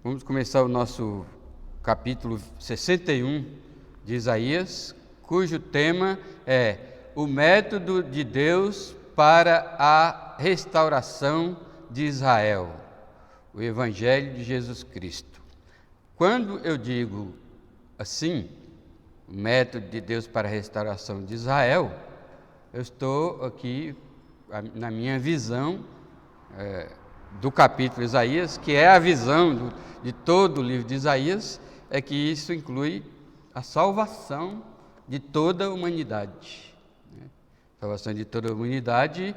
Vamos começar o nosso capítulo 61 de Isaías, cujo tema é o método de Deus para a restauração de Israel, o Evangelho de Jesus Cristo. Quando eu digo assim, o método de Deus para a restauração de Israel, eu estou aqui na minha visão do capítulo de Isaías, que é a visão de todo o livro de Isaías, é que isso inclui a salvação de toda a humanidade. Salvação de toda a humanidade,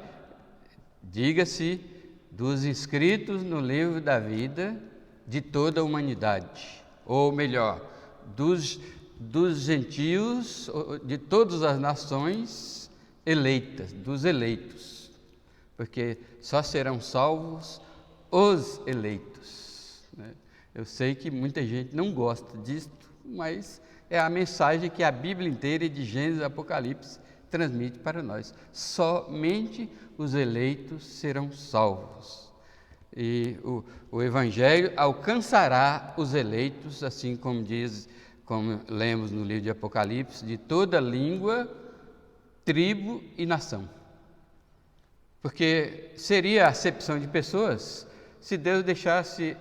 diga-se, dos inscritos no livro da vida de toda a humanidade, ou melhor, dos gentios, de todas as nações eleitas, dos eleitos, porque só serão salvos os eleitos. Eu sei que muita gente não gosta disso, mas é a mensagem que a Bíblia inteira, de Gênesis a Apocalipse, transmite para nós. Somente os eleitos serão salvos. E o Evangelho alcançará os eleitos, assim como lemos no livro de Apocalipse, de toda língua, tribo e nação. Porque seria acepção de pessoas se Deus deixasse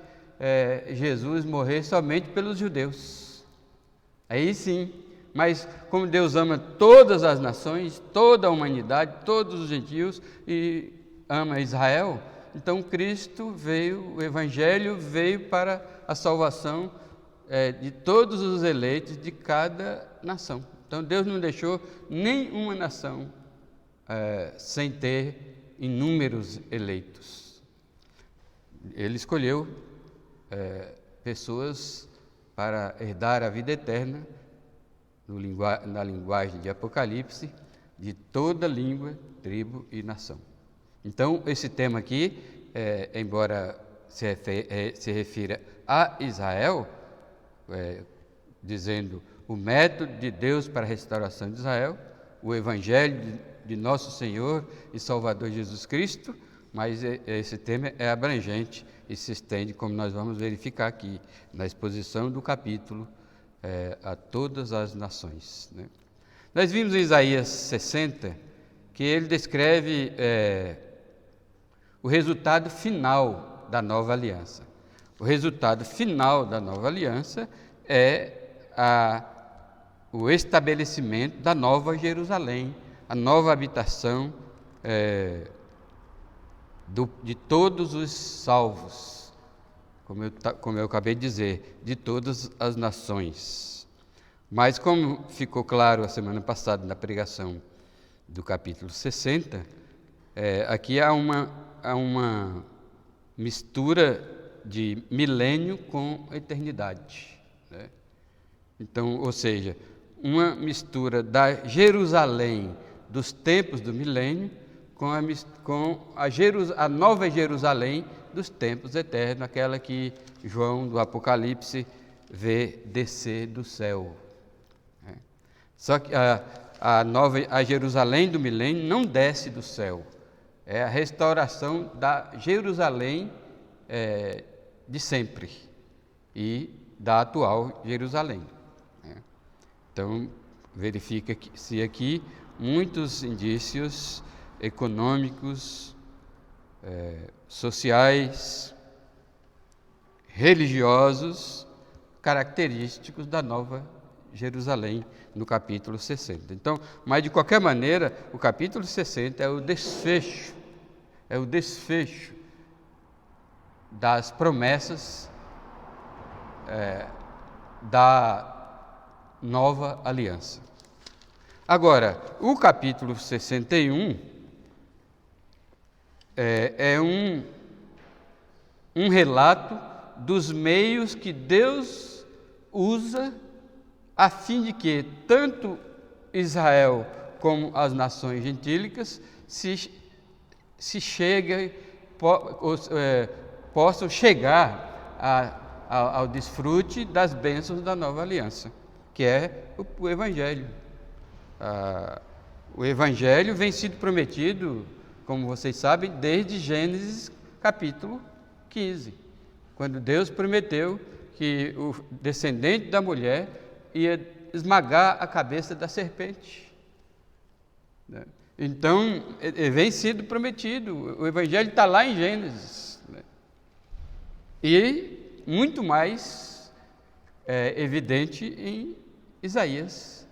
Jesus morrer somente pelos judeus. Aí sim, mas como Deus ama todas as nações, toda a humanidade, todos os gentios e ama Israel, então Cristo veio, o Evangelho veio para a salvação de todos os eleitos de cada nação. Então Deus não deixou nenhuma nação sem ter inúmeros eleitos. Ele escolheu pessoas para herdar a vida eterna, na linguagem de Apocalipse, de toda língua, tribo e nação. Então, esse tema aqui, embora se refira a Israel, dizendo o método de Deus para a restauração de Israel, o Evangelho de nosso Senhor e Salvador Jesus Cristo, mas esse tema é abrangente e se estende, como nós vamos verificar aqui, na exposição do capítulo, a todas as nações. Nós vimos em Isaías 60 que ele descreve o resultado final da nova aliança. O resultado final da nova aliança é o estabelecimento da nova Jerusalém, a nova habitação de todos os salvos, como eu acabei de dizer, de todas as nações. Mas como ficou claro a semana passada na pregação do capítulo 60, aqui há uma mistura de milênio com eternidade. Então, ou seja, uma mistura da Jerusalém dos tempos do milênio com a nova Jerusalém dos tempos eternos, aquela que João do Apocalipse vê descer do céu. Só que a Jerusalém do milênio não desce do céu, é a restauração da Jerusalém de sempre e da atual Jerusalém. Então, verifica-se aqui muitos indícios econômicos, sociais, religiosos, característicos da nova Jerusalém, no capítulo 60. Então, mas de qualquer maneira, o capítulo 60 é o desfecho das promessas da nova aliança. Agora, o capítulo 61 é um relato dos meios que Deus usa a fim de que tanto Israel como as nações gentílicas possam chegar ao desfrute das bênçãos da nova aliança, que é o Evangelho. O Evangelho vem sido prometido, como vocês sabem, desde Gênesis capítulo 15, quando Deus prometeu que o descendente da mulher ia esmagar a cabeça da serpente. Então, vem sido prometido, o Evangelho está lá em Gênesis. E muito mais evidente em Isaías,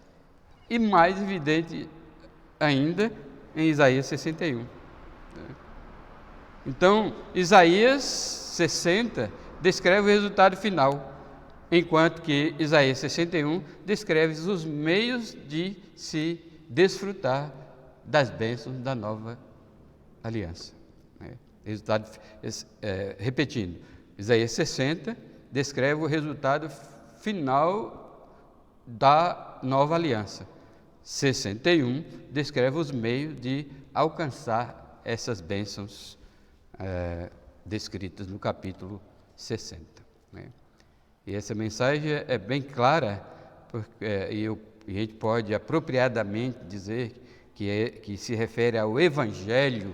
e mais evidente ainda em Isaías 61. Então, Isaías 60 descreve o resultado final, enquanto que Isaías 61 descreve os meios de se desfrutar das bênçãos da nova aliança. Repetindo, Isaías 60 descreve o resultado final da nova aliança. 61 descreve os meios de alcançar essas bênçãos descritas no capítulo 60. E essa mensagem é bem clara, e a gente pode apropriadamente dizer que se refere ao Evangelho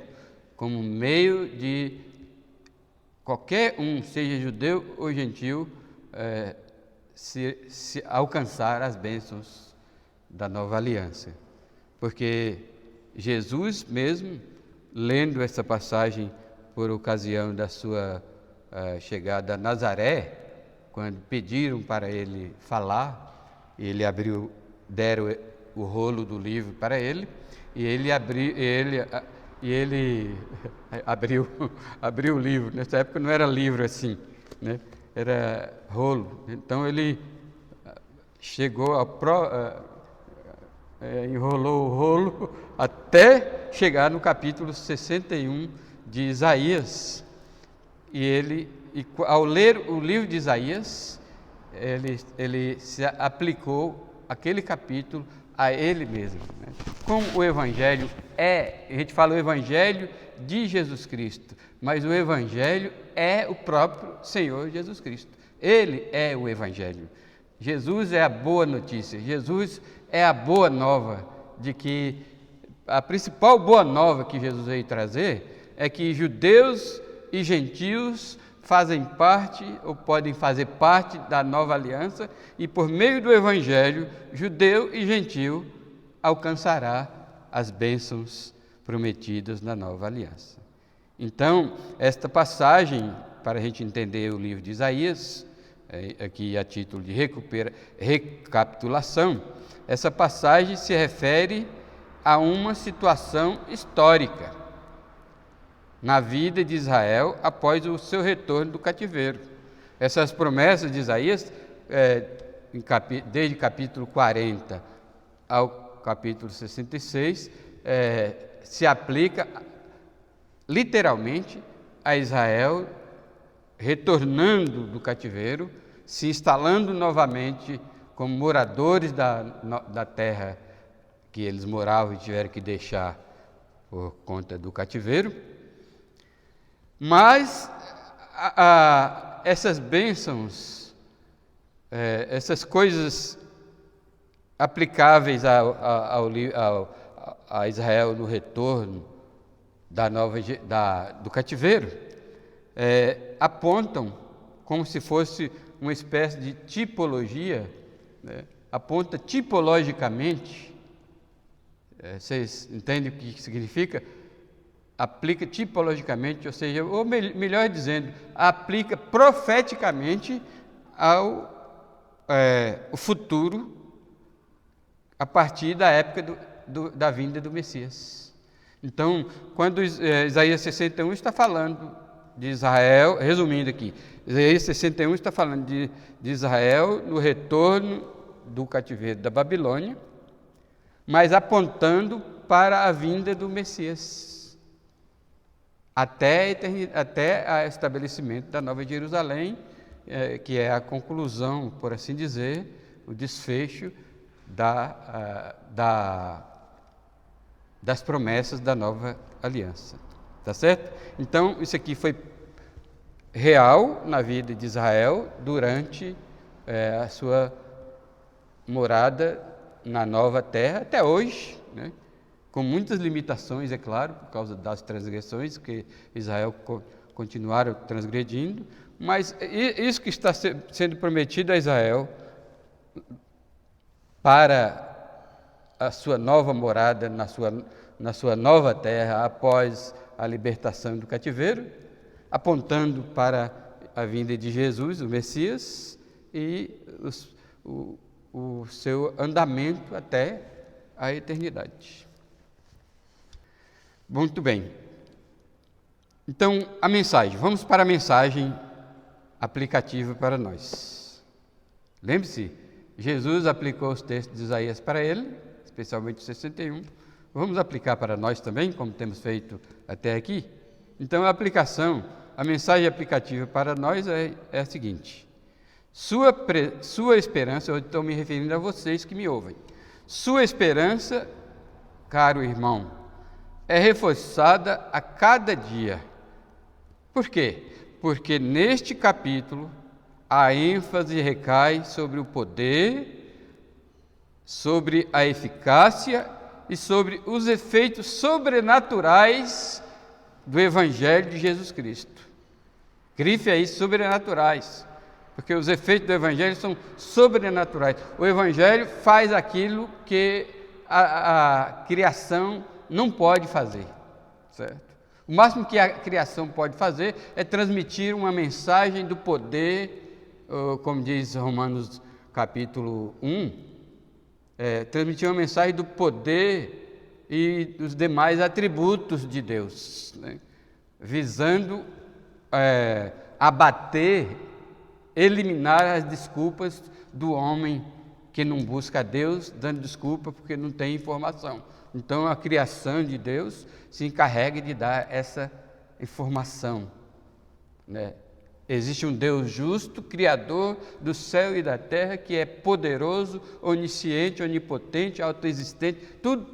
como meio de qualquer um, seja judeu ou gentil, se alcançar as bênçãos da nova aliança. Porque Jesus mesmo, lendo essa passagem por ocasião da sua chegada a Nazaré, quando pediram para ele falar, ele deram o rolo do livro para ele, e ele abriu o livro. Nessa época não era livro assim, né? Era rolo. Então ele chegou enrolou o rolo até chegar no capítulo 61 de Isaías. E ao ler o livro de Isaías, ele se aplicou aquele capítulo a ele mesmo. Né? Como o Evangelho a gente fala o Evangelho de Jesus Cristo, mas o Evangelho é o próprio Senhor Jesus Cristo. Ele é o Evangelho. Jesus é a boa notícia, Jesus é a boa nova, de que a principal boa nova que Jesus veio trazer é que judeus e gentios fazem parte ou podem fazer parte da nova aliança, e por meio do Evangelho, judeu e gentio alcançará as bênçãos prometidas na nova aliança. Então, esta passagem, para a gente entender o livro de Isaías, aqui a título de recapitulação, essa passagem se refere a uma situação histórica na vida de Israel após o seu retorno do cativeiro. Essas promessas de Isaías, desde capítulo 40 ao capítulo 66, se aplica literalmente a Israel retornando do cativeiro, se instalando novamente como moradores da terra que eles moravam e tiveram que deixar por conta do cativeiro. Mas essas bênçãos, essas coisas aplicáveis a Israel no retorno do cativeiro, apontam como se fosse uma espécie de tipologia, né? Aponta tipologicamente, vocês entendem o que significa? Aplica tipologicamente, ou seja, ou melhor dizendo, aplica profeticamente ao futuro a partir da época da vinda do Messias. Então, quando Isaías 61 está falando de Israel, resumindo aqui, Isaías 61 está falando de Israel no retorno do cativeiro da Babilônia, mas apontando para a vinda do Messias, até o estabelecimento da Nova Jerusalém, que é a conclusão, por assim dizer, o desfecho das promessas da nova aliança. Tá certo? Então, isso aqui foi real na vida de Israel durante a sua morada na nova terra, até hoje, né? Com muitas limitações, é claro, por causa das transgressões que Israel continuaram transgredindo, Mas isso que está sendo prometido a Israel para a sua nova morada, na sua nova terra, após a libertação do cativeiro, apontando para a vinda de Jesus, o Messias, e o seu andamento até a eternidade. Muito bem. Então, a mensagem. Vamos para a mensagem aplicativa para nós. Lembre-se, Jesus aplicou os textos de Isaías para ele, especialmente o 61. Vamos aplicar para nós também, como temos feito até aqui? Então, a mensagem aplicativa para nós é a seguinte: sua esperança, eu estou me referindo a vocês que me ouvem, sua esperança, caro irmão, é reforçada a cada dia. Por quê? Porque neste capítulo a ênfase recai sobre o poder, sobre a eficácia e sobre os efeitos sobrenaturais do Evangelho de Jesus Cristo. Grife aí, sobrenaturais, porque os efeitos do Evangelho são sobrenaturais. O Evangelho faz aquilo que a criação não pode fazer, certo? O máximo que a criação pode fazer é transmitir uma mensagem do poder, como diz Romanos capítulo 1, transmitir uma mensagem do poder e dos demais atributos de Deus, né? Visando abater, eliminar as desculpas do homem que não busca a Deus, dando desculpa porque não tem informação. Então, a criação de Deus se encarrega de dar essa informação, né? Existe um Deus justo, Criador do céu e da terra, que é poderoso, onisciente, onipotente, autoexistente, tudo.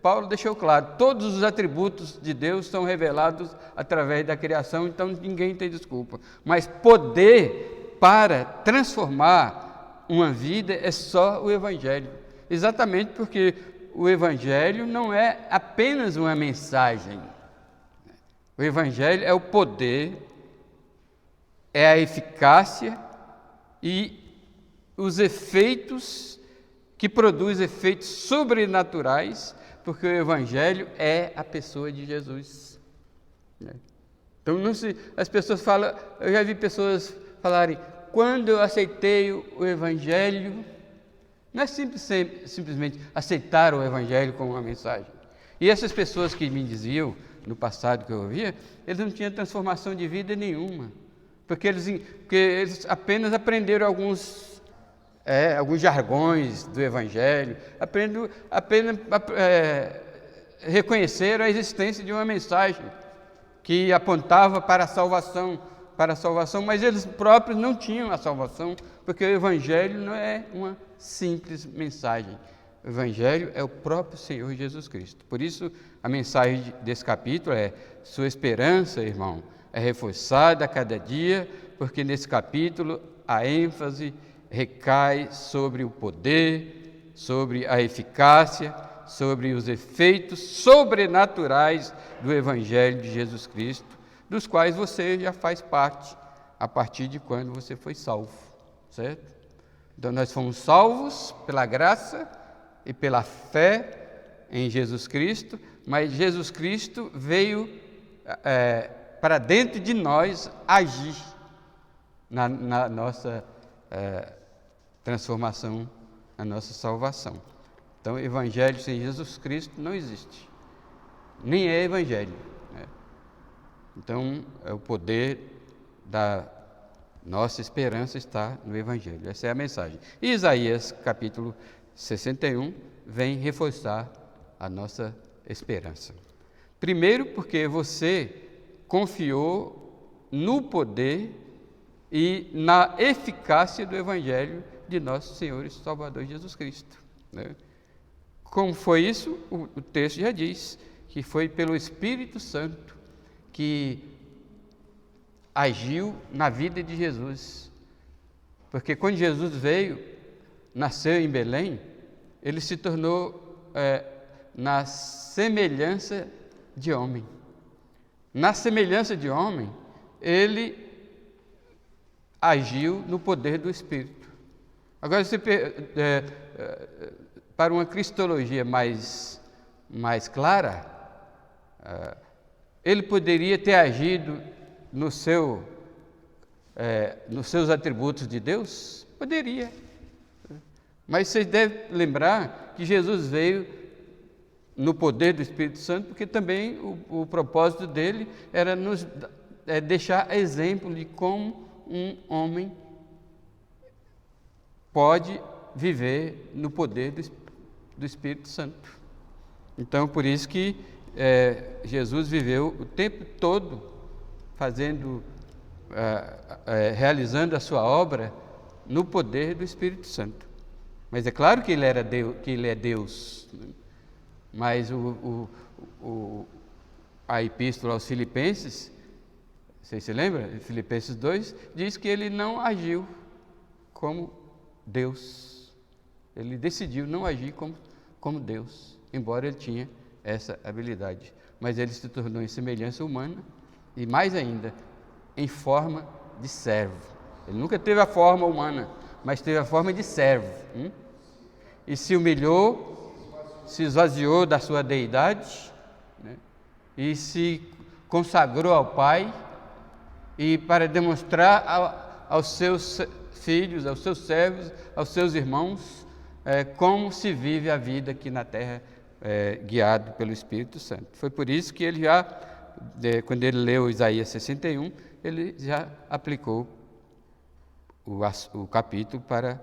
Paulo deixou claro, todos os atributos de Deus são revelados através da criação, então ninguém tem desculpa. Mas poder para transformar uma vida é só o Evangelho, exatamente porque o Evangelho não é apenas uma mensagem. O Evangelho é o poder, é a eficácia e os efeitos que produz efeitos sobrenaturais, porque o Evangelho é a pessoa de Jesus. Então, as pessoas falam, eu já vi pessoas falarem, quando eu aceitei o Evangelho, não é simplesmente aceitar o Evangelho como uma mensagem. E essas pessoas que me diziam, no passado que eu ouvia, eles não tinham transformação de vida nenhuma, porque eles apenas aprenderam alguns jargões do Evangelho, apenas reconheceram a existência de uma mensagem que apontava para a salvação, mas eles próprios não tinham a salvação, porque o Evangelho não é uma simples mensagem. O Evangelho é o próprio Senhor Jesus Cristo. Por isso, a mensagem desse capítulo é: sua esperança, irmão, é reforçada a cada dia, porque nesse capítulo a ênfase recai sobre o poder, sobre a eficácia, sobre os efeitos sobrenaturais do Evangelho de Jesus Cristo, dos quais você já faz parte, a partir de quando você foi salvo, certo? Então, nós fomos salvos pela graça e pela fé em Jesus Cristo, mas Jesus Cristo veio para dentro de nós agir na nossa transformação, na nossa salvação. Então, o Evangelho sem Jesus Cristo não existe, nem é Evangelho, né? Então, o poder da nossa esperança está no Evangelho. Essa é a mensagem. E Isaías, capítulo 61, vem reforçar a nossa esperança. Primeiro, porque você confiou no poder e na eficácia do Evangelho de nosso Senhor e Salvador Jesus Cristo, né? Como foi isso? O texto já diz que foi pelo Espírito Santo que agiu na vida de Jesus. Porque quando Jesus veio, nasceu em Belém, ele se tornou na semelhança de homem. Na semelhança de homem, ele agiu no poder do Espírito. Agora, para uma cristologia mais clara, ele poderia ter agido nos seus atributos de Deus? Poderia. Mas vocês devem lembrar que Jesus veio no poder do Espírito Santo, porque também o propósito dele era nos deixar exemplo de como um homem pode viver no poder do Espírito Santo. Então, por isso que Jesus viveu o tempo todo realizando a sua obra no poder do Espírito Santo. Mas é claro que ele é Deus. Mas a epístola aos Filipenses, vocês se lembram? Filipenses 2, diz que ele não agiu como Deus. Ele decidiu não agir como Deus, embora ele tinha essa habilidade. Mas ele se tornou em semelhança humana e, mais ainda, em forma de servo. Ele nunca teve a forma humana, mas teve a forma de servo. E se humilhou, se esvaziou da sua deidade, né? E se consagrou ao Pai, e para demonstrar aos seus filhos, aos seus servos, aos seus irmãos, como se vive a vida aqui na terra, guiado pelo Espírito Santo. Foi por isso que ele quando ele leu Isaías 61, ele já aplicou o capítulo para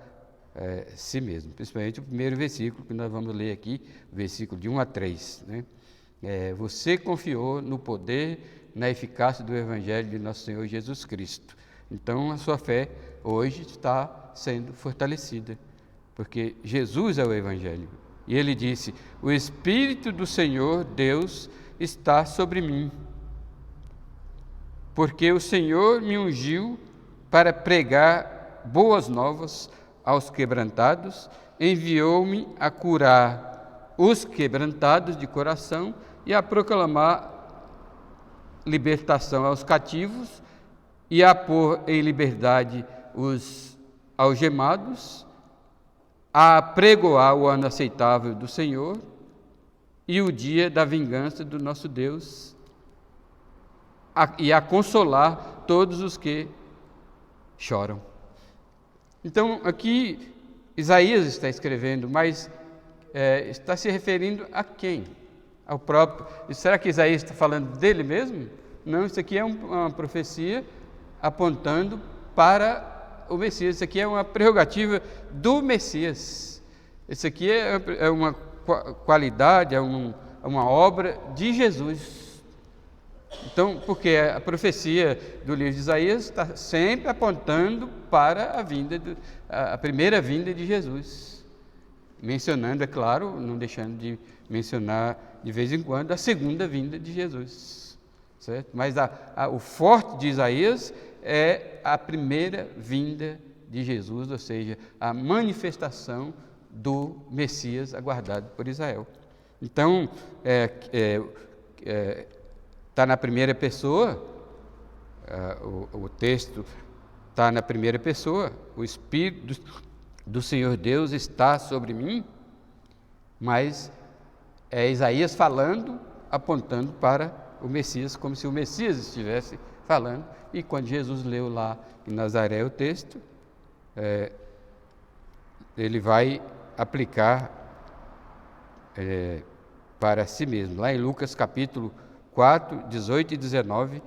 si mesmo, principalmente o primeiro versículo que nós vamos ler aqui, o versículo de 1 a 3. Né? Você confiou no poder, na eficácia do Evangelho de nosso Senhor Jesus Cristo. Então, a sua fé hoje está sendo fortalecida, porque Jesus é o Evangelho. E ele disse: o Espírito do Senhor Deus está sobre mim, porque o Senhor me ungiu para pregar boas novas aos quebrantados, enviou-me a curar os quebrantados de coração e a proclamar libertação aos cativos e a pôr em liberdade os algemados, a apregoar o ano aceitável do Senhor e o dia da vingança do nosso Deus, e a consolar todos os que choram. Então, aqui, Isaías está escrevendo, mas está se referindo a quem? Ao próprio. Será que Isaías está falando dele mesmo? Não, isso aqui é uma profecia apontando para o Messias. Isso aqui é uma prerrogativa do Messias. Isso aqui é uma qualidade, é uma obra de Jesus. Então, porque a profecia do livro de Isaías está sempre apontando para a primeira vinda de Jesus, mencionando, é claro, não deixando de mencionar de vez em quando a segunda vinda de Jesus, certo? Mas o forte de Isaías é a primeira vinda de Jesus, ou seja, a manifestação do Messias aguardado por Israel. Então, está na primeira pessoa, o texto está na primeira pessoa, o Espírito do Senhor Deus está sobre mim, mas é Isaías falando, apontando para o Messias, como se o Messias estivesse falando, e quando Jesus leu lá em Nazaré o texto, ele vai aplicar para si mesmo. Lá em Lucas capítulo 4, 18 e 19,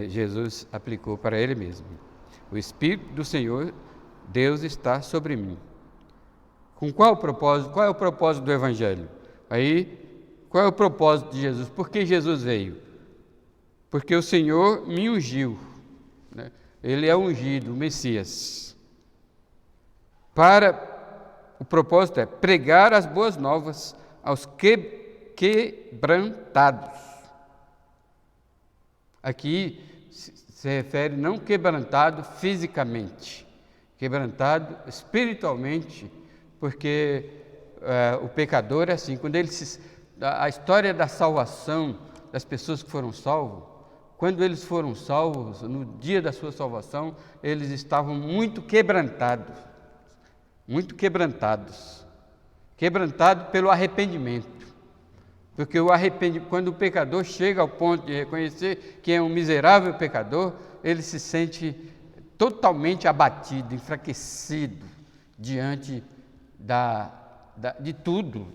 Jesus aplicou para ele mesmo. O Espírito do Senhor Deus está sobre mim. Com qual propósito? Qual é o propósito do Evangelho? Qual é o propósito de Jesus? Por que Jesus veio? Porque o Senhor me ungiu, né? Ele é ungido, o Messias. O propósito é pregar as boas novas aos quebrantados. Aqui se refere não quebrantado fisicamente, quebrantado espiritualmente, porque o pecador é assim, quando a história da salvação das pessoas que foram salvas quando eles foram salvos, no dia da sua salvação, eles estavam muito quebrantados pelo arrependimento. Porque quando o pecador chega ao ponto de reconhecer que é um miserável pecador, ele se sente totalmente abatido, enfraquecido diante de tudo,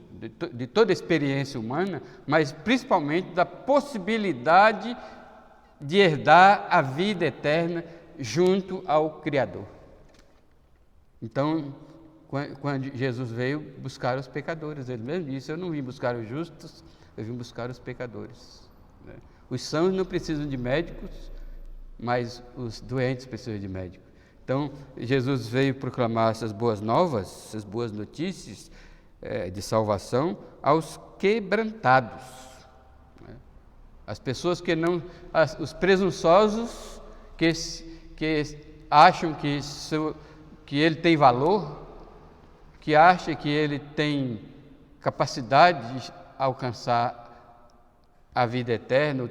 de toda a experiência humana, mas principalmente da possibilidade de herdar a vida eterna junto ao Criador. Então, quando Jesus veio buscar os pecadores, ele mesmo disse: eu não vim buscar os justos, eu vim buscar os pecadores. Os sãos não precisam de médicos, mas os doentes precisam de médicos. Então, Jesus veio proclamar essas boas novas, essas boas notícias de salvação aos quebrantados. As pessoas que não, os presunçosos que acham que ele tem valor, que acha que ele tem capacidade de alcançar a vida eterna,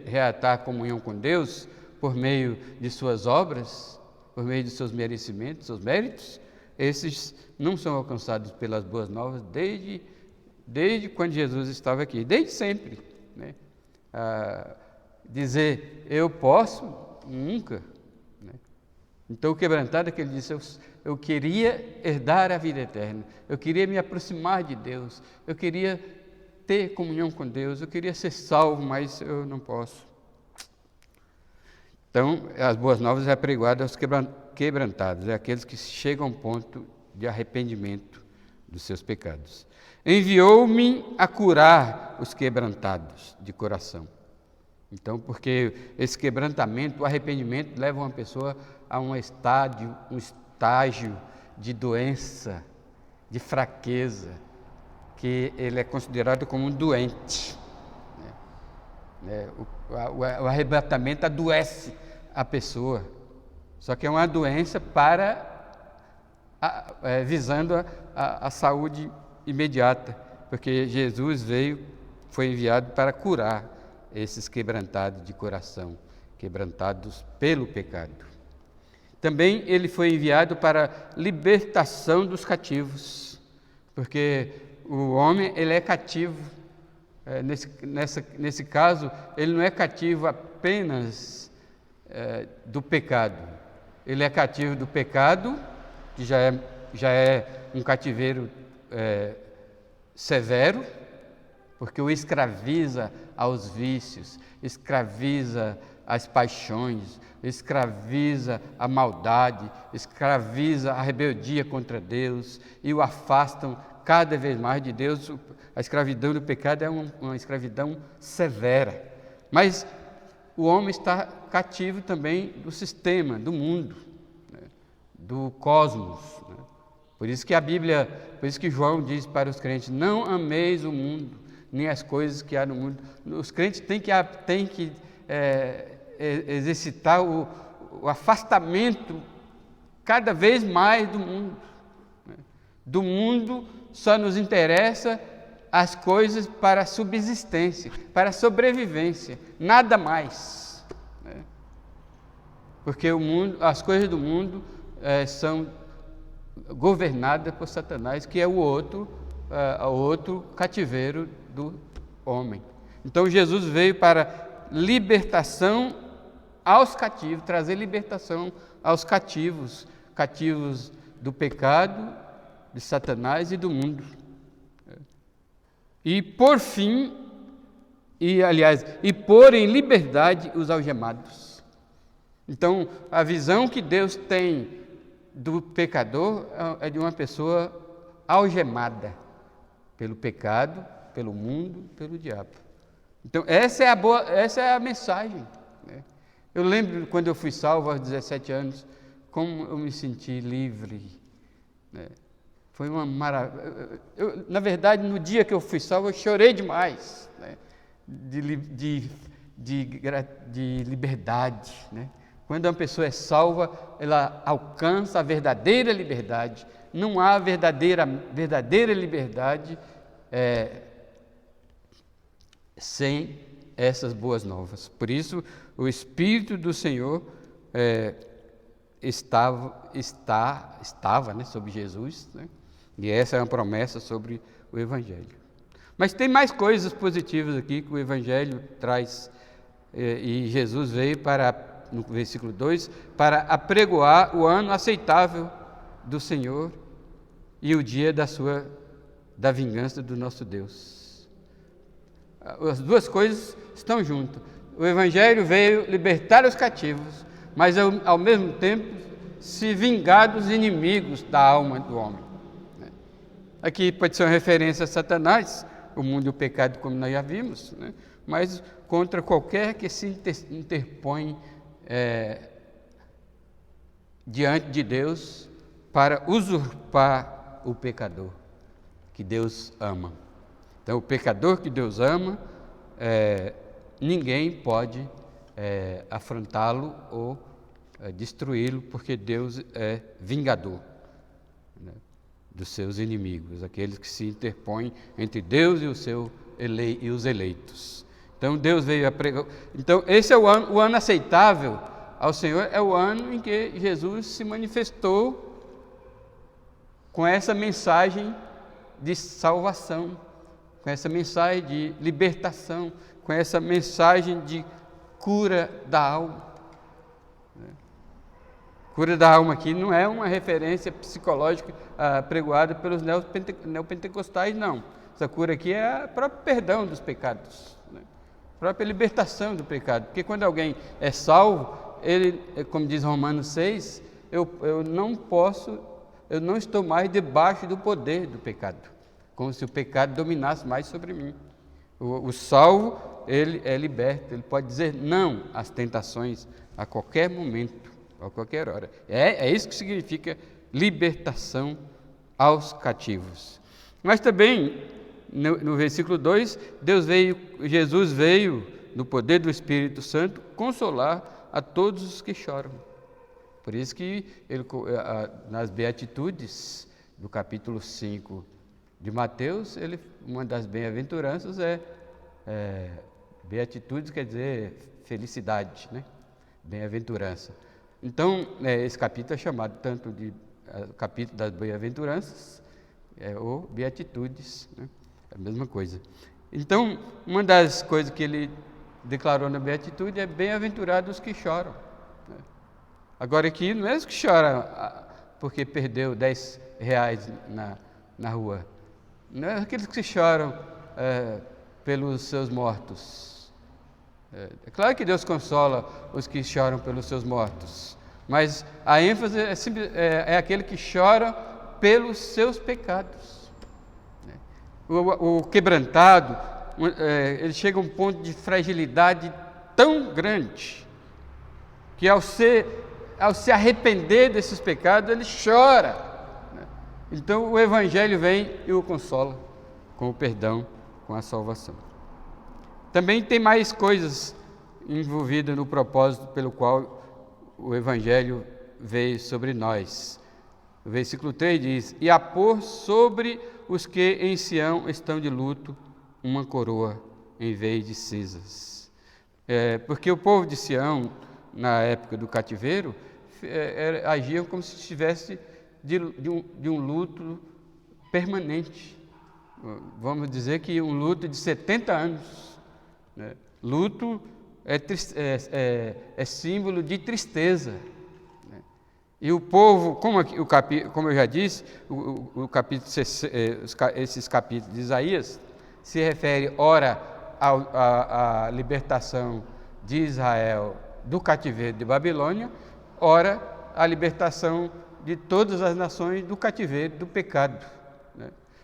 reatar a comunhão com Deus por meio de suas obras, por meio de seus merecimentos, seus méritos, esses não são alcançados pelas boas novas desde quando Jesus estava aqui, desde sempre. Né? Dizer eu posso, nunca. Né? Então o quebrantado é que ele disse: eu queria herdar a vida eterna, eu queria me aproximar de Deus, eu queria ter comunhão com Deus, eu queria ser salvo, mas eu não posso. Então, as boas novas é apregoada aos quebrantados, é aqueles que chegam a um ponto de arrependimento dos seus pecados. Enviou-me a curar os quebrantados de coração. Então, porque esse quebrantamento, o arrependimento, leva uma pessoa a um estágio de doença, de fraqueza, que ele é considerado como um doente. O arrebatamento adoece a pessoa, só que é uma doença visando a saúde imediata, porque Jesus foi enviado para curar esses quebrantados de coração, quebrantados pelo pecado. Também ele foi enviado para libertação dos cativos, porque o homem ele é cativo. Nesse caso, ele não é cativo apenas do pecado, ele é cativo do pecado, que já é um cativeiro severo, porque o escraviza aos vícios, escraviza às paixões, escraviza a maldade, escraviza a rebeldia contra Deus e o afastam cada vez mais de Deus. A escravidão do pecado é uma escravidão severa, mas o homem está cativo também do sistema, do mundo, né? Do cosmos. Né? Por isso que João diz para os crentes: não ameis o mundo, nem as coisas que há no mundo. Os crentes têm que exercitar o afastamento cada vez mais do mundo. Né? Do mundo só nos interessa as coisas para a subsistência, para a sobrevivência, nada mais. Né? Porque as coisas do mundo são governadas por Satanás, que é o outro cativeiro do homem. Então Jesus veio para libertação aos cativos, trazer libertação aos cativos do pecado, de Satanás e do mundo. E por fim, pôr em liberdade os algemados. Então, a visão que Deus tem do pecador é de uma pessoa algemada pelo pecado, pelo mundo, pelo diabo. Então, essa é a mensagem. Né? Eu lembro quando eu fui salvo aos 17 anos, como eu me senti livre. Né? Foi uma maravilha. Na verdade, no dia que eu fui salvo, eu chorei demais, né? de liberdade. Né? Quando uma pessoa é salva, ela alcança a verdadeira liberdade. Não há verdadeira liberdade sem essas boas novas. Por isso, o Espírito do Senhor estava sobre Jesus, né? E essa é uma promessa sobre o Evangelho. Mas tem mais coisas positivas aqui que o Evangelho traz, e Jesus veio no versículo 2, para apregoar o ano aceitável do Senhor e o dia da vingança do nosso Deus. As duas coisas estão juntas. O Evangelho veio libertar os cativos, mas ao mesmo tempo se vingar dos inimigos da alma do homem. Aqui pode ser uma referência a Satanás, o mundo e o pecado, como nós já vimos, né? Mas contra qualquer que se interpõe diante de Deus para usurpar o pecador que Deus ama. Então, o pecador que Deus ama, ninguém pode afrontá-lo ou destruí-lo, porque Deus é vingador, né, dos seus inimigos, aqueles que se interpõem entre Deus e os eleitos. Então Deus veio a pregar. Então esse é o ano aceitável ao Senhor, é o ano em que Jesus se manifestou com essa mensagem de salvação, com essa mensagem de libertação, com essa mensagem de cura da alma. Cura da alma aqui não é uma referência psicológica pregoada pelos neopentecostais, não. Essa cura aqui é o próprio perdão dos pecados, né? A própria libertação do pecado. Porque quando alguém é salvo, ele, como diz Romanos 6, eu não estou mais debaixo do poder do pecado, como se o pecado dominasse mais sobre mim. O salvo, ele é liberto, ele pode dizer não às tentações a qualquer momento, a qualquer hora. É isso que significa libertação aos cativos. Mas também, no versículo 2, Jesus veio, no poder do Espírito Santo, consolar a todos os que choram. Por isso que nas Beatitudes, do capítulo 5 de Mateus, uma das bem-aventuranças Beatitudes quer dizer felicidade, né? Bem-aventurança. Então, esse capítulo é chamado tanto de capítulo das bem-aventuranças, ou Beatitudes, né? É a mesma coisa. Então, uma das coisas que ele declarou na Beatitude é bem-aventurados os que choram, né? Agora aqui não é os que choram porque perdeu R$10 na rua, não é aqueles que choram pelos seus mortos. É claro que Deus consola os que choram pelos seus mortos, mas a ênfase é aquele que chora pelos seus pecados. O quebrantado, ele chega a um ponto de fragilidade tão grande que ao se arrepender desses pecados, ele chora. Então o Evangelho vem e o consola com o perdão, com a salvação. Também tem mais coisas envolvidas no propósito pelo qual o Evangelho veio sobre nós. O versículo 3 diz: e a pôr sobre os que em Sião estão de luto uma coroa em vez de cinzas. Porque o povo de Sião, na época do cativeiro, agiam como se estivesse de um luto permanente. Vamos dizer que um luto de 70 anos. Luto é símbolo de tristeza. E o povo, como eu já disse, esses capítulos de Isaías se refere ora à libertação de Israel do cativeiro de Babilônia, ora à libertação de todas as nações do cativeiro do pecado.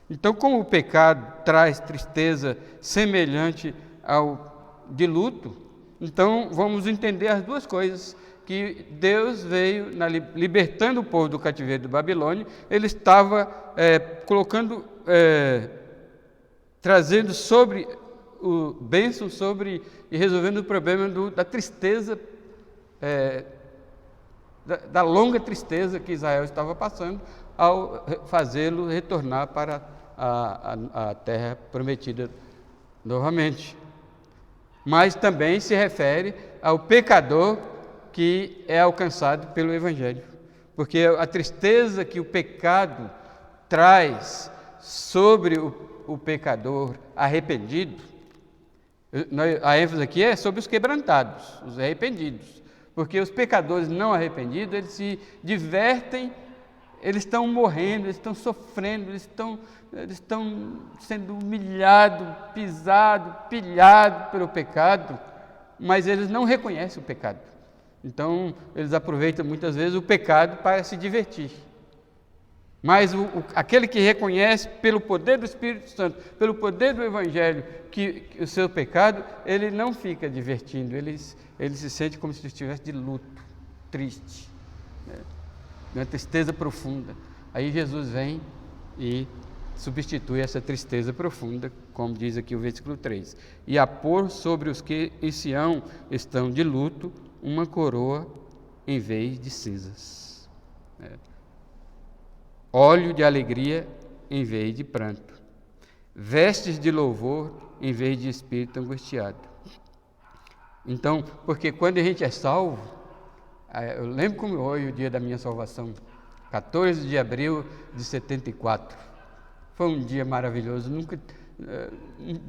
Então, como o pecado traz tristeza semelhante ao de luto, então vamos entender as duas coisas, que Deus veio libertando o povo do cativeiro de Babilônia, ele estava trazendo sobre o bênção sobre e resolvendo o problema da tristeza, da longa tristeza que Israel estava passando ao fazê-lo retornar para a terra prometida novamente. mas também se refere ao pecador que é alcançado pelo Evangelho. Porque a tristeza que o pecado traz sobre o pecador arrependido, a ênfase aqui é sobre os quebrantados, os arrependidos. Porque os pecadores não arrependidos, eles se divertem, eles estão morrendo, eles estão sofrendo, eles estão sendo humilhados, pisados, pilhados pelo pecado, mas eles não reconhecem o pecado. Então, eles aproveitam muitas vezes o pecado para se divertir. Mas aquele que reconhece pelo poder do Espírito Santo, pelo poder do Evangelho, que o seu pecado, ele não fica divertindo, ele se sente como se estivesse de luto, triste, né? Uma tristeza profunda. Aí Jesus vem e substitui essa tristeza profunda, como diz aqui o versículo 3. E a pôr sobre os que em Sião estão de luto uma coroa em vez de cinzas. Óleo de alegria em vez de pranto. Vestes de louvor em vez de espírito angustiado. Então, porque quando a gente é salvo, eu lembro como foi o dia da minha salvação, 14 de abril de 74. Foi um dia maravilhoso, um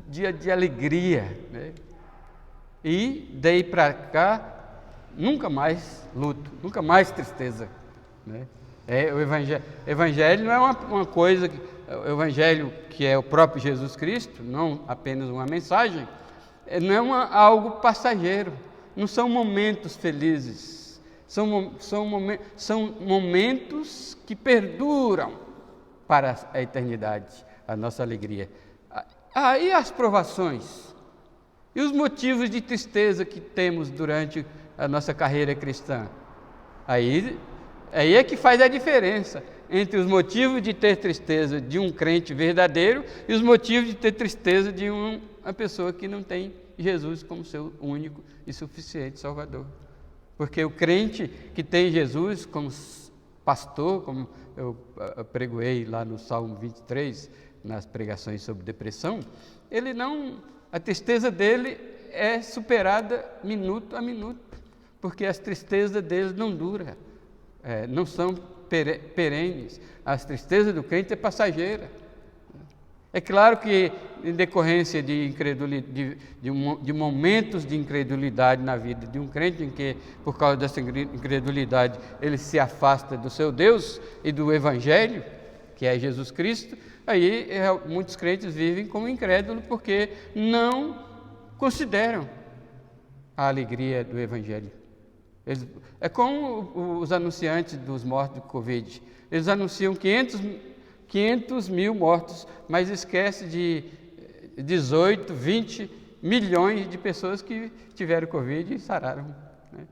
dia de alegria, né? E daí para cá, nunca mais luto, nunca mais tristeza, né? O evangelho não é uma coisa, o Evangelho que é o próprio Jesus Cristo, não apenas uma mensagem, não é algo passageiro, não são momentos felizes, são momentos que perduram para a eternidade, a nossa alegria. E as provações? E os motivos de tristeza que temos durante a nossa carreira cristã? Aí é que faz a diferença entre os motivos de ter tristeza de um crente verdadeiro e os motivos de ter tristeza de uma pessoa que não tem Jesus como seu único e suficiente Salvador. Porque o crente que tem Jesus como pastor, como eu pregoei lá no Salmo 23, nas pregações sobre depressão, a tristeza dele é superada minuto a minuto, porque as tristezas dele não duram, não são perenes. As tristezas do crente é passageira. É claro que, em decorrência de momentos de incredulidade na vida de um crente, em que, por causa dessa incredulidade, ele se afasta do seu Deus e do Evangelho, que é Jesus Cristo, aí muitos crentes vivem como incrédulos porque não consideram a alegria do Evangelho. É como os anunciantes dos mortos do Covid. Eles anunciam 500 mil mortos, mas esquece de 18, 20 milhões de pessoas que tiveram Covid e sararam, né?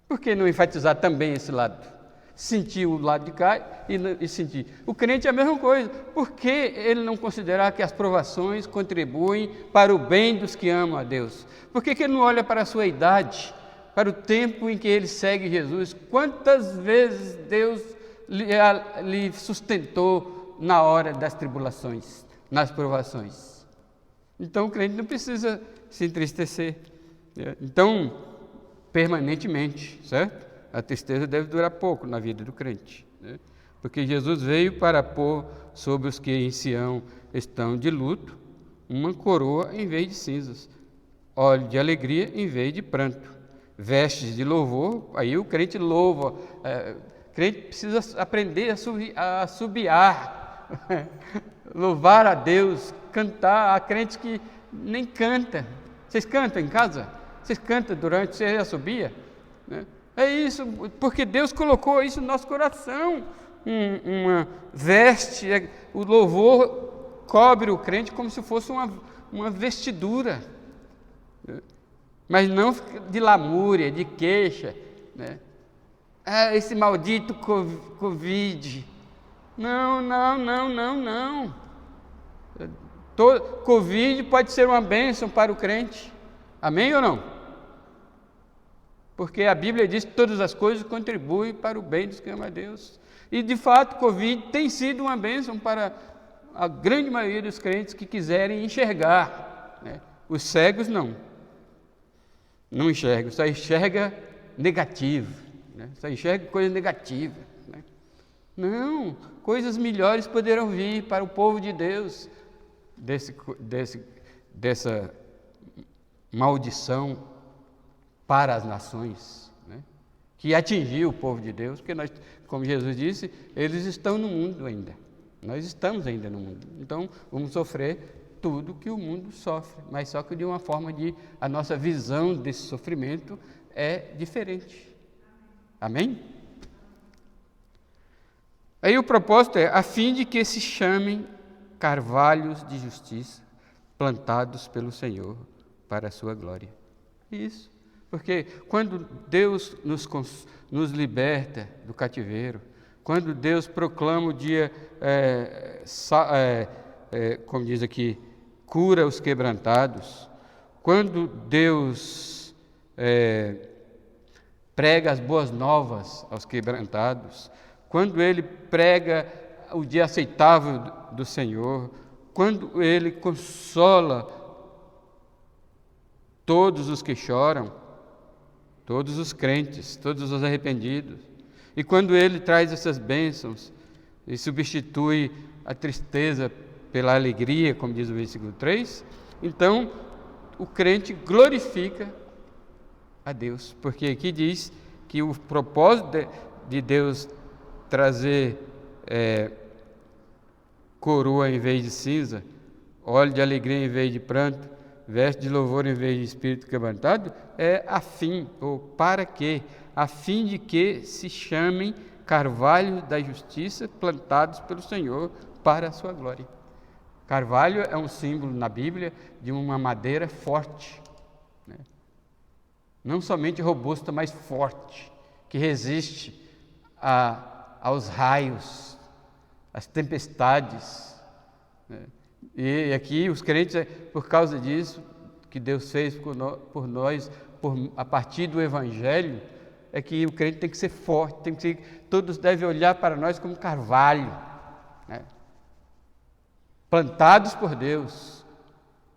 Por que não enfatizar também esse lado? Sentir o lado de cá e sentir. O crente é a mesma coisa. Por que ele não considerar que as provações contribuem para o bem dos que amam a Deus? Por que ele não olha para a sua idade, para o tempo em que ele segue Jesus? Quantas vezes Deus lhe sustentou na hora das tribulações, nas provações? Então o crente não precisa se entristecer. Então, permanentemente, certo? A tristeza deve durar pouco na vida do crente, né? Porque Jesus veio para pôr sobre os que em Sião estão de luto uma coroa em vez de cinzas, óleo de alegria em vez de pranto, vestes de louvor. Aí o crente louva. O crente precisa aprender a assobiar, louvar a Deus, cantar. Há crentes que nem cantam. Vocês cantam em casa? Vocês cantam durante, você assobia, né? É isso, porque Deus colocou isso no nosso coração, uma veste. O louvor cobre o crente como se fosse uma vestidura, né? Mas não de lamúria, de queixa, né? Esse maldito Covid. Não. Covid pode ser uma bênção para o crente. Amém ou não? Porque a Bíblia diz que todas as coisas contribuem para o bem dos que amam a Deus. E, de fato, Covid tem sido uma bênção para a grande maioria dos crentes que quiserem enxergar, né? Os cegos não. Não enxerga, só enxerga negativo, né? Só enxerga coisa negativa, né? Não, coisas melhores poderão vir para o povo de Deus dessa maldição para as nações, né? Que atingiu o povo de Deus, porque nós, como Jesus disse, eles estão no mundo ainda, nós estamos ainda no mundo, então vamos sofrer tudo que o mundo sofre, mas só que de uma forma a nossa visão desse sofrimento é diferente. Amém? Aí o propósito é a fim de que se chamem carvalhos de justiça plantados pelo Senhor para a sua glória. Isso, porque quando Deus nos liberta do cativeiro, quando Deus proclama o dia, como diz aqui, cura os quebrantados, quando Deus prega as boas novas aos quebrantados, quando Ele prega o dia aceitável do Senhor, quando Ele consola todos os que choram, todos os crentes, todos os arrependidos, e quando Ele traz essas bênçãos e substitui a tristeza pela alegria, como diz o versículo 3, então o crente glorifica a Deus, porque aqui diz que o propósito de Deus trazer coroa em vez de cinza, óleo de alegria em vez de pranto, veste de louvor em vez de espírito quebrantado, é a fim, ou para quê? A fim de que se chamem carvalhos da justiça plantados pelo Senhor para a sua glória. Carvalho é um símbolo na Bíblia de uma madeira forte, né? Não somente robusta, mas forte, que resiste aos raios, às tempestades, né? E aqui os crentes, por causa disso, que Deus fez por nós, a partir do Evangelho, é que o crente tem que ser forte, todos devem olhar para nós como carvalho, né? Plantados por Deus,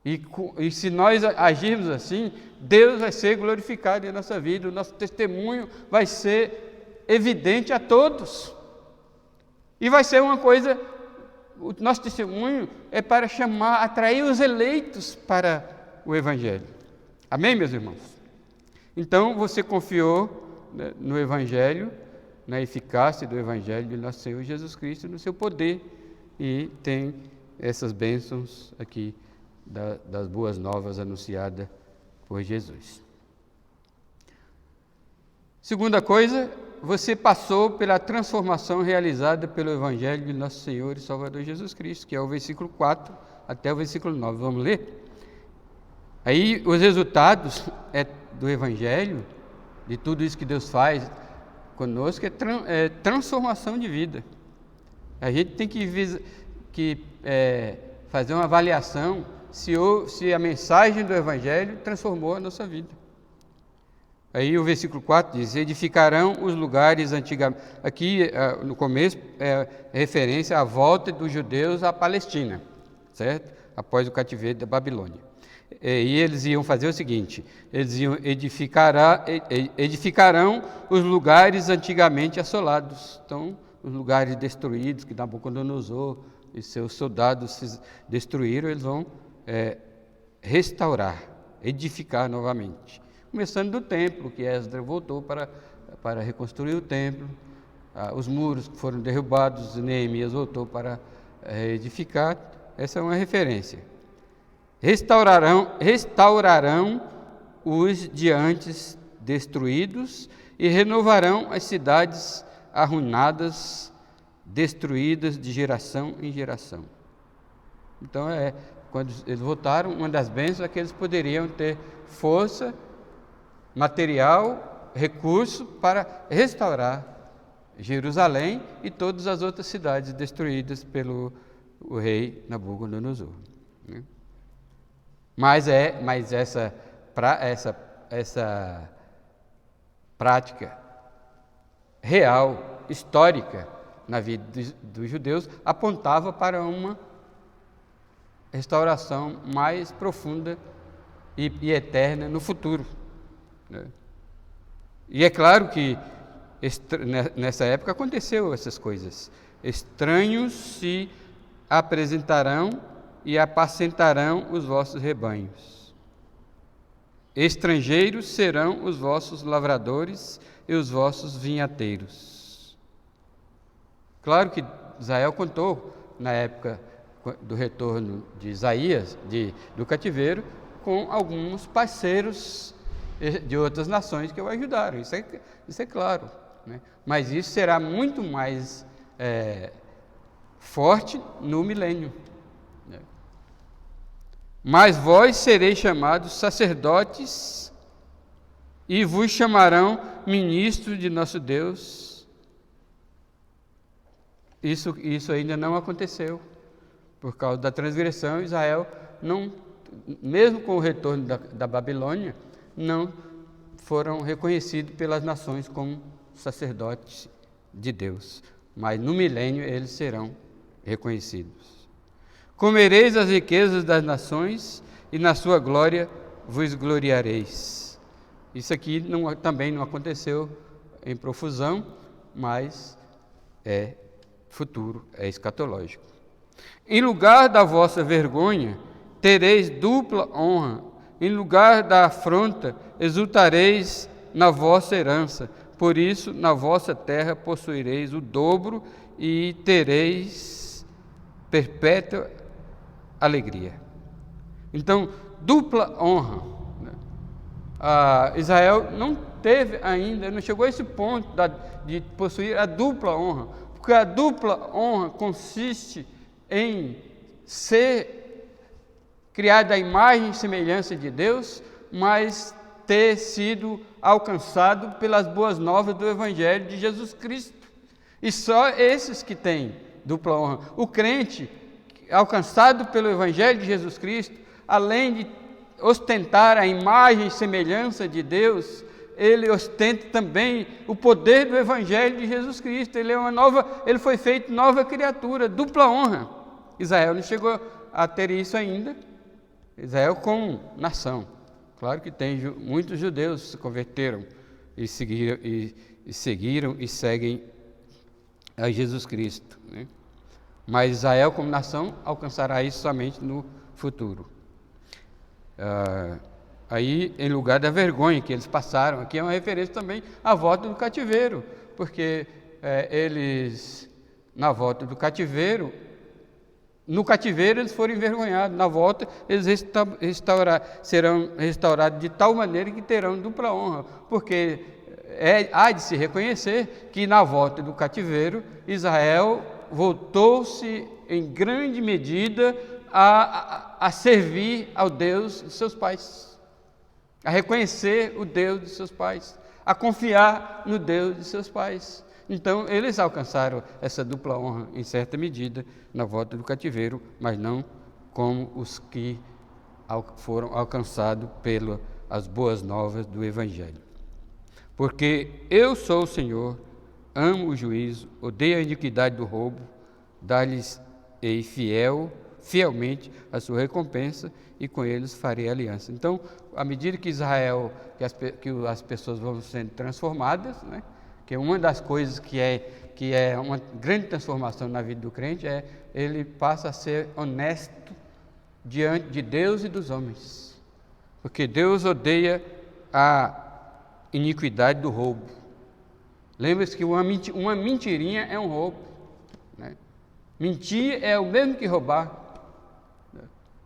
e se nós agirmos assim, Deus vai ser glorificado em nossa vida, o nosso testemunho vai ser evidente a todos, e vai ser uma coisa, o nosso testemunho é para atrair os eleitos para o Evangelho. Amém, meus irmãos? Então, você confiou, né, no Evangelho, na eficácia do Evangelho de nosso Senhor Jesus Cristo, no seu poder, e tem essas bênçãos aqui das boas novas anunciadas por Jesus. Segunda coisa, você passou pela transformação realizada pelo Evangelho de nosso Senhor e Salvador Jesus Cristo, que é o versículo 4 até o versículo 9. Vamos ler? Aí os resultados do Evangelho, de tudo isso que Deus faz conosco, é transformação de vida. A gente tem que fazer uma avaliação se a mensagem do Evangelho transformou a nossa vida. Aí o versículo 4 diz: edificarão os lugares antigamente. Aqui no começo é referência à volta dos judeus à Palestina, certo? Após o cativeiro da Babilônia. E eles iam fazer o seguinte: eles iam edificarão os lugares antigamente assolados. Então, os lugares destruídos que Nabucodonosor e seus soldados destruíram, eles vão restaurar, edificar novamente. Começando do templo, que Esdras voltou para reconstruir o templo, os muros que foram derrubados, Neemias voltou para edificar. Essa é uma referência. Restaurarão os de antes destruídos e renovarão as cidades arruinadas, destruídas de geração em geração. Então, quando eles voltaram, uma das bênçãos é que eles poderiam ter força, material, recurso para restaurar Jerusalém e todas as outras cidades destruídas pelo rei Nabucodonosor, né? Mas essa prática real, histórica, na vida dos judeus, apontava para uma restauração mais profunda e eterna no futuro. né? E é claro que nessa época aconteceu essas coisas. Estranhos se apresentarão e apacentarão os vossos rebanhos. Estrangeiros serão os vossos lavradores e os vossos vinhateiros. Claro que Israel contou, na época do retorno de Isaías, do cativeiro, com alguns parceiros de outras nações que o ajudaram, isso é claro, né? Mas isso será muito mais forte no milênio, né? Mas vós sereis chamados sacerdotes e vos chamarão ministros de nosso Deus. Isso ainda não aconteceu. Por causa da transgressão, Israel não, mesmo com o retorno da Babilônia, não foram reconhecidos pelas nações como sacerdotes de Deus. Mas no milênio eles serão reconhecidos. Comereis as riquezas das nações e na sua glória vos gloriareis. Isso aqui também não aconteceu em profusão, mas é futuro, é escatológico. Em lugar da vossa vergonha, tereis dupla honra. Em lugar da afronta, exultareis na vossa herança. Por isso, na vossa terra possuireis o dobro e tereis perpétua alegria. Então, dupla honra, né? Israel não teve ainda, não chegou a esse ponto de possuir a dupla honra, porque a dupla honra consiste em ser criado à imagem e semelhança de Deus, mas ter sido alcançado pelas boas novas do Evangelho de Jesus Cristo. E só esses que têm dupla honra. O crente, alcançado pelo Evangelho de Jesus Cristo, além de ostentar a imagem e semelhança de Deus, ele ostenta também o poder do Evangelho de Jesus Cristo. Ele foi feito nova criatura, dupla honra. Israel não chegou a ter isso ainda. Israel como nação. Claro que tem muitos judeus que se converteram e seguiram e seguem a Jesus Cristo, né? Mas Israel como nação alcançará isso somente no futuro. Aí, em lugar da vergonha que eles passaram, aqui é uma referência também à volta do cativeiro, porque eles, na volta do cativeiro, no cativeiro eles foram envergonhados, na volta eles serão restaurados de tal maneira que terão dupla honra, porque há de se reconhecer que na volta do cativeiro, Israel voltou-se em grande medida a servir ao Deus de seus pais, a reconhecer o Deus de seus pais, a confiar no Deus de seus pais. Então, eles alcançaram essa dupla honra, em certa medida, na volta do cativeiro, mas não como os que foram alcançados pelas boas novas do Evangelho. Porque eu sou o Senhor, amo o juízo, odeio a iniquidade do roubo, dar-lhes-ei fielmente a sua recompensa, e com eles farei aliança. Então, à medida que que as pessoas vão sendo transformadas, né? Que uma das coisas que é uma grande transformação na vida do crente ele passa a ser honesto diante de Deus e dos homens, porque Deus odeia a iniquidade do roubo. Lembra-se que uma mentirinha é um roubo, né? Mentir é o mesmo que roubar.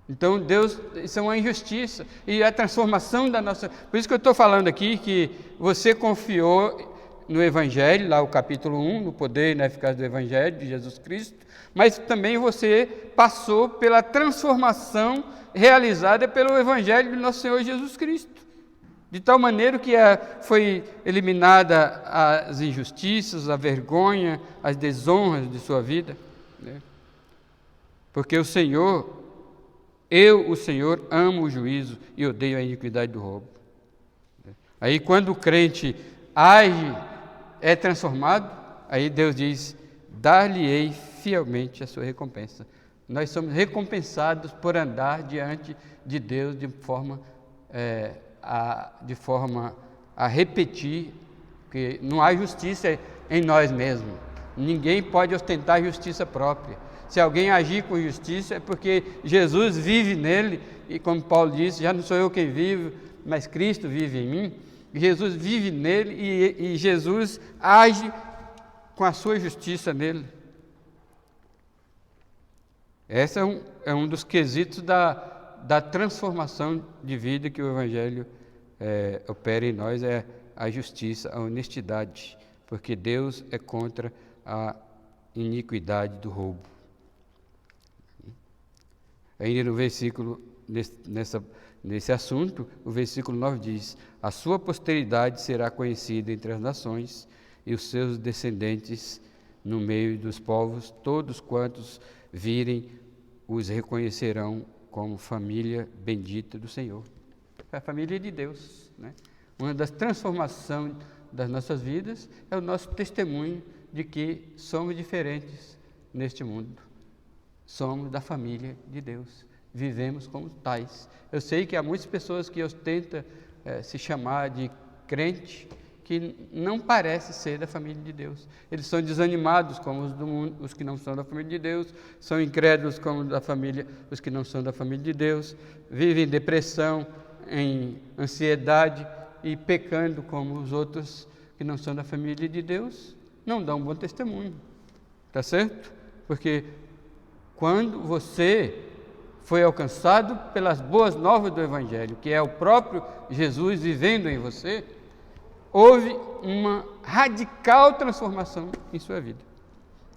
Então Deus, isso é uma injustiça, e a transformação da nossa... Por isso que eu estou falando aqui que você confiou no Evangelho, lá o capítulo 1, no poder e na eficácia do Evangelho de Jesus Cristo, mas também você passou pela transformação realizada pelo Evangelho do nosso Senhor Jesus Cristo, de tal maneira que foi eliminada as injustiças, a vergonha, as desonras de sua vida, né? Porque o Senhor, o Senhor, amo o juízo e odeio a iniquidade do roubo. Aí quando o crente age, é transformado, aí Deus diz, dar-lhe-ei fielmente a sua recompensa. Nós somos recompensados por andar diante de Deus de forma a repetir, que não há justiça em nós mesmos. Ninguém pode ostentar justiça própria. Se alguém agir com justiça é porque Jesus vive nele, e como Paulo disse, já não sou eu quem vivo, mas Cristo vive em mim. Jesus vive nele e Jesus age com a sua justiça nele. Esse é um dos quesitos da transformação de vida que o Evangelho opera em nós, é a justiça, a honestidade, porque Deus é contra a iniquidade do roubo. Ainda no versículo, nesse assunto, o versículo 9 diz: a sua posteridade será conhecida entre as nações, e os seus descendentes no meio dos povos, todos quantos virem os reconhecerão como família bendita do Senhor. É a família de Deus, né? Uma das transformações das nossas vidas é o nosso testemunho de que somos diferentes neste mundo. Somos da família de Deus, vivemos como tais. Eu sei que há muitas pessoas que ostentam se chamar de crente, que não parece ser da família de Deus. Eles são desanimados como os do mundo, os que não são da família de Deus, são incrédulos como os que não são da família de Deus, vivem em depressão, em ansiedade e pecando como os outros que não são da família de Deus, não dão um bom testemunho. Está certo? Porque quando você foi alcançado pelas boas novas do Evangelho, que é o próprio Jesus vivendo em você, houve uma radical transformação em sua vida.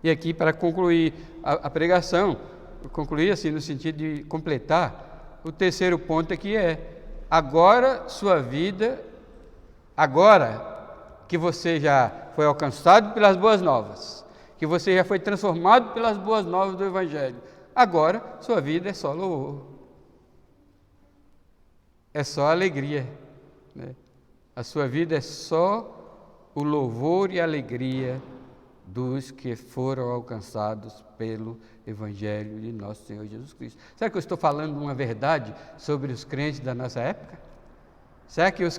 E aqui, para concluir a pregação, concluir assim no sentido de completar, o terceiro ponto aqui agora sua vida, agora que você já foi alcançado pelas boas novas, que você já foi transformado pelas boas novas do Evangelho, agora sua vida é só louvor, é só alegria, né? A sua vida é só o louvor e a alegria dos que foram alcançados pelo Evangelho de nosso Senhor Jesus Cristo. Será que eu estou falando uma verdade sobre os crentes da nossa época? Será que os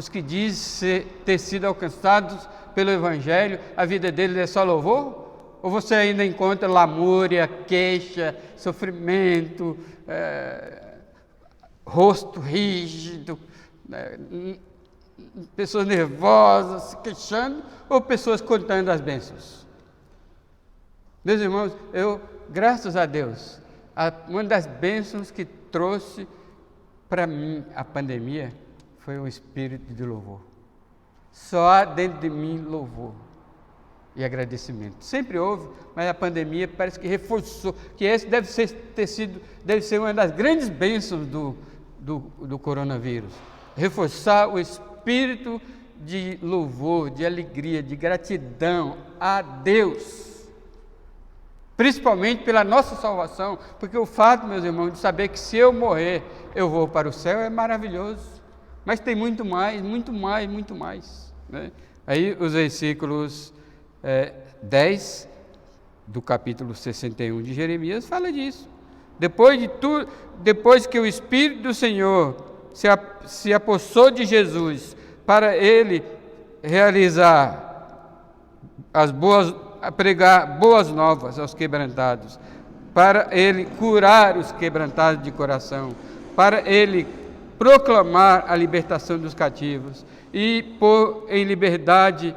que dizem ter sido alcançados pelo Evangelho, a vida deles é só louvor? Ou você ainda encontra lamúria, queixa, sofrimento, rosto rígido, pessoas nervosas, se queixando, ou pessoas contando as bênçãos? Meus irmãos, graças a Deus, uma das bênçãos que trouxe para mim a pandemia foi um espírito de louvor. Só há dentro de mim louvor e agradecimento. Sempre houve, mas a pandemia parece que reforçou, que esse deve ser uma das grandes bênçãos do coronavírus. Reforçar o espírito de louvor, de alegria, de gratidão a Deus, principalmente pela nossa salvação, porque o fato, meus irmãos, de saber que se eu morrer, eu vou para o céu é maravilhoso, mas tem muito mais, né? Aí os versículos 10 do capítulo 61 de Jeremias fala disso. Depois que o Espírito do Senhor se apossou de Jesus para ele realizar pregar boas novas aos quebrantados, para ele curar os quebrantados de coração, para ele proclamar a libertação dos cativos e pôr em liberdade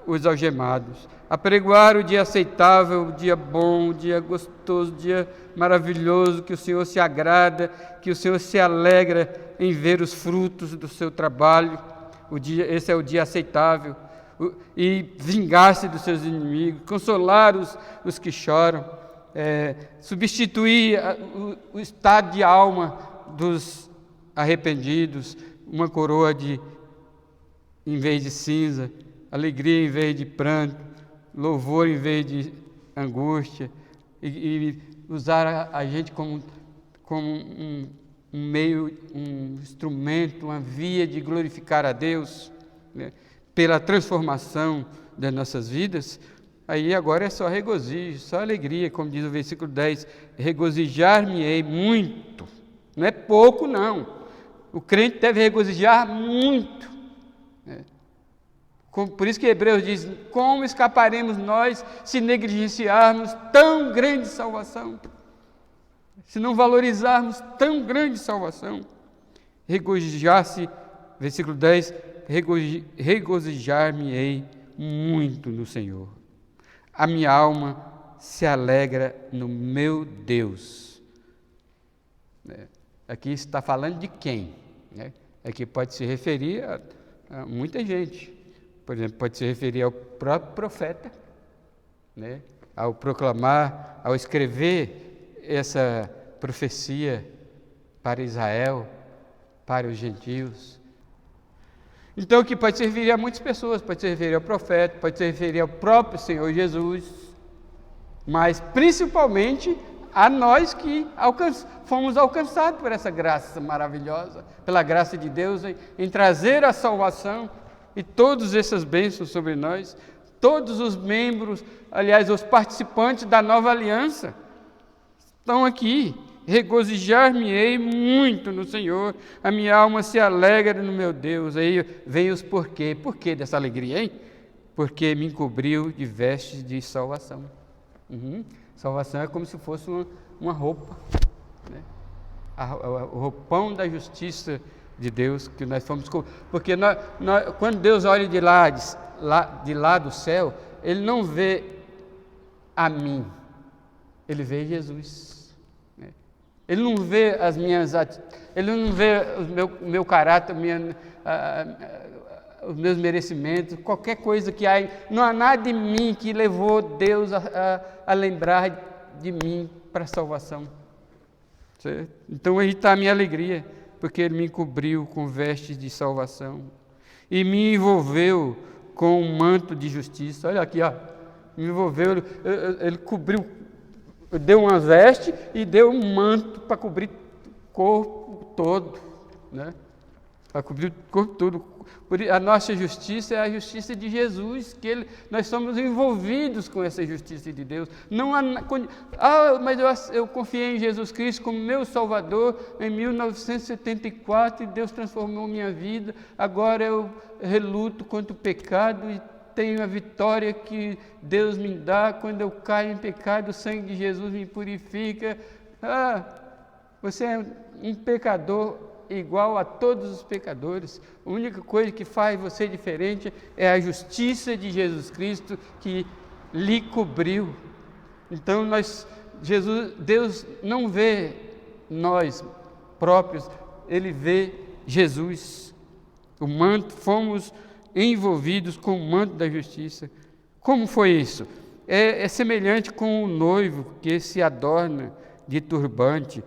os algemados, apregoar o dia aceitável, o dia bom, o dia gostoso, o dia maravilhoso, que o Senhor se agrada, que o Senhor se alegra em ver os frutos do seu trabalho. Esse é o dia aceitável. E vingar-se dos seus inimigos, consolar os que choram, substituir o estado de alma dos arrependidos, uma coroa em vez de cinza, alegria em vez de pranto, louvor em vez de angústia, e usar a gente como um meio, um instrumento, uma via de glorificar a Deus, né, pela transformação das nossas vidas. Aí agora é só regozijo, só alegria, como diz o versículo 10, regozijar-me-ei muito, não é pouco não, o crente deve regozijar muito, Por isso que Hebreus diz: como escaparemos nós se negligenciarmos tão grande salvação? Se não valorizarmos tão grande salvação? Regozijar-se, versículo 10, regozijar-me-ei muito no Senhor. A minha alma se alegra no meu Deus. Aqui está falando de quem? Aqui pode se referir a muita gente. Por exemplo, pode se referir ao próprio profeta, ao proclamar, ao escrever essa profecia para Israel, para os gentios. Então, que pode se referir a muitas pessoas, pode se referir ao profeta, pode se referir ao próprio Senhor Jesus, mas principalmente a nós que fomos alcançados por essa graça maravilhosa, pela graça de Deus em trazer a salvação e todas essas bênçãos sobre nós, todos os membros, aliás, os participantes da nova aliança, estão aqui. Regozijar-me-ei muito no Senhor, a minha alma se alegra no meu Deus. Aí vem os porquê. Por que dessa alegria, hein? Porque me encobriu de vestes de salvação. Salvação é como se fosse uma roupa, o roupão da justiça de Deus que nós fomos. Porque quando Deus olha de lá do céu, Ele não vê a mim, Ele vê Jesus. Ele não vê as minhas atitudes, Ele não vê o meu caráter, os meus merecimentos, qualquer coisa que há. Não há nada em mim que levou Deus a lembrar de mim para a salvação. Certo? Então aí está a minha alegria, porque Ele me cobriu com vestes de salvação e me envolveu com um manto de justiça. Olha aqui, me envolveu, Ele cobriu, deu uma veste e deu um manto para cobrir o corpo todo, para cobrir o corpo todo. A nossa justiça é a justiça de Jesus, nós somos envolvidos com essa justiça de Deus. Não há, mas eu confiei em Jesus Cristo como meu Salvador em 1974 e Deus transformou minha vida. Agora eu reluto contra o pecado e tenho a vitória que Deus me dá. Quando eu caio em pecado, o sangue de Jesus me purifica. Você é um pecador igual a todos os pecadores. A única coisa que faz você diferente é a justiça de Jesus Cristo que lhe cobriu. Então Deus não vê nós próprios, Ele vê Jesus. O manto, fomos envolvidos com o manto da justiça. Como foi isso? É semelhante com o noivo que se adorna de turbante,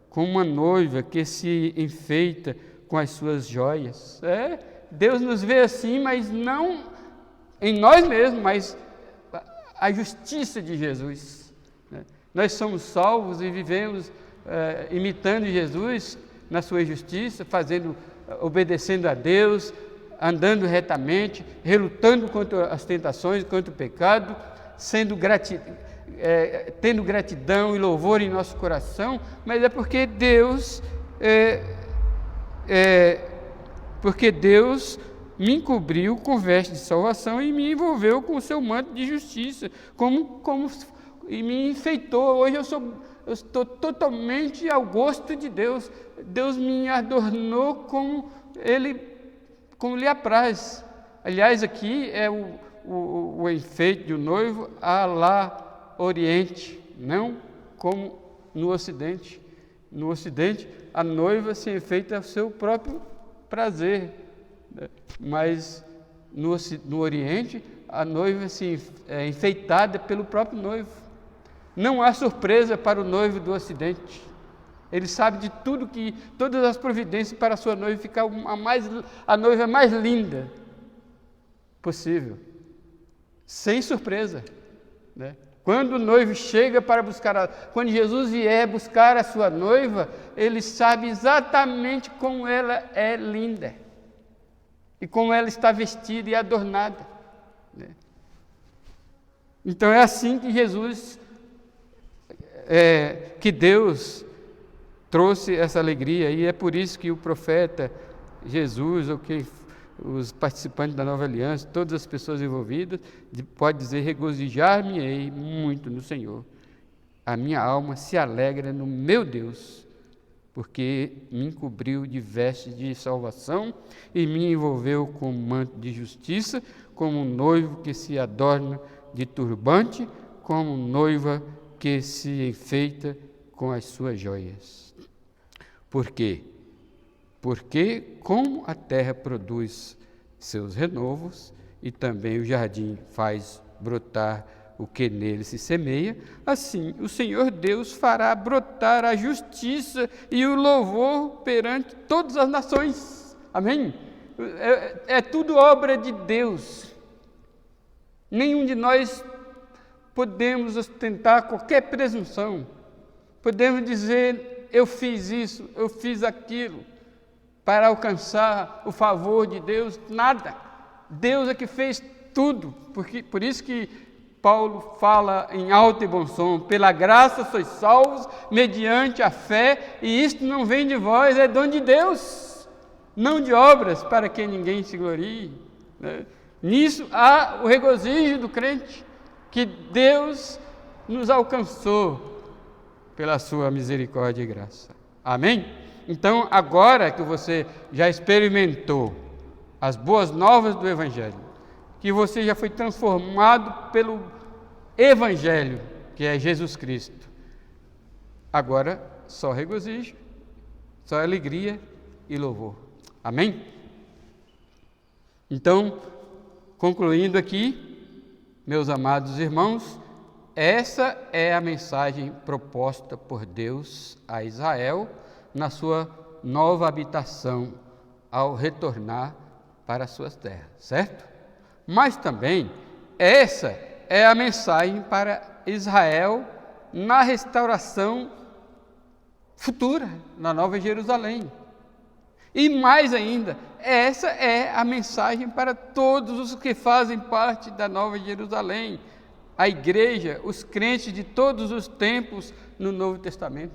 com uma noiva que se enfeita com as suas joias. Deus nos vê assim, mas não em nós mesmos, mas a justiça de Jesus. Nós somos salvos e vivemos imitando Jesus na sua justiça, obedecendo a Deus, andando retamente, relutando contra as tentações, contra o pecado, tendo gratidão e louvor em nosso coração, mas é porque Deus me encobriu com veste de salvação e me envolveu com o seu manto de justiça, e me enfeitou. Hoje eu estou totalmente ao gosto de Deus. Deus me adornou como lhe apraz. Aliás, aqui é o enfeite de um noivo a lá Oriente, não como no Ocidente. No Ocidente, a noiva se enfeita ao seu próprio prazer, mas no Oriente, a noiva é enfeitada pelo próprio noivo. Não há surpresa para o noivo do Ocidente. Ele sabe de todas as providências para a sua noiva ficar a noiva mais linda possível, sem surpresa, Quando o noivo chega para quando Jesus vier buscar a sua noiva, ele sabe exatamente como ela é linda e como ela está vestida e adornada. Então é assim que que Deus trouxe essa alegria, e é por isso que o profeta Jesus, os participantes da Nova Aliança, todas as pessoas envolvidas, pode dizer: regozijar-me-ei muito no Senhor. A minha alma se alegra no meu Deus, porque me encobriu de vestes de salvação e me envolveu com um manto de justiça, como um noivo que se adorna de turbante, como noiva que se enfeita com as suas joias. Por quê? Porque como a terra produz seus renovos e também o jardim faz brotar o que nele se semeia, assim o Senhor Deus fará brotar a justiça e o louvor perante todas as nações. Amém? É tudo obra de Deus. Nenhum de nós podemos ostentar qualquer presunção. Podemos dizer: eu fiz isso, eu fiz aquilo, para alcançar o favor de Deus. Nada. Deus é que fez tudo. Por isso que Paulo fala em alto e bom som: pela graça sois salvos, mediante a fé, e isto não vem de vós, é dom de Deus, não de obras, para que ninguém se glorie. Nisso há o regozijo do crente, que Deus nos alcançou pela sua misericórdia e graça. Amém? Então, agora que você já experimentou as boas novas do Evangelho, que você já foi transformado pelo Evangelho, que é Jesus Cristo, agora só regozijo, só alegria e louvor. Amém? Então, concluindo aqui, meus amados irmãos, essa é a mensagem proposta por Deus a Israel na sua nova habitação ao retornar para as suas terras, certo? Mas também essa é a mensagem para Israel na restauração futura, na Nova Jerusalém. E mais ainda, essa é a mensagem para todos os que fazem parte da Nova Jerusalém, a igreja, os crentes de todos os tempos no Novo Testamento.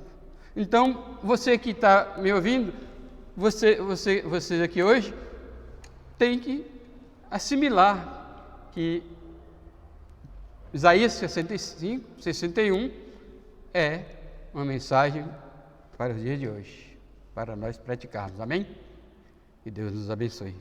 Então, você que está me ouvindo, vocês aqui hoje, tem que assimilar que Isaías 65, 61 é uma mensagem para os dias de hoje, para nós praticarmos. Amém? Que Deus nos abençoe.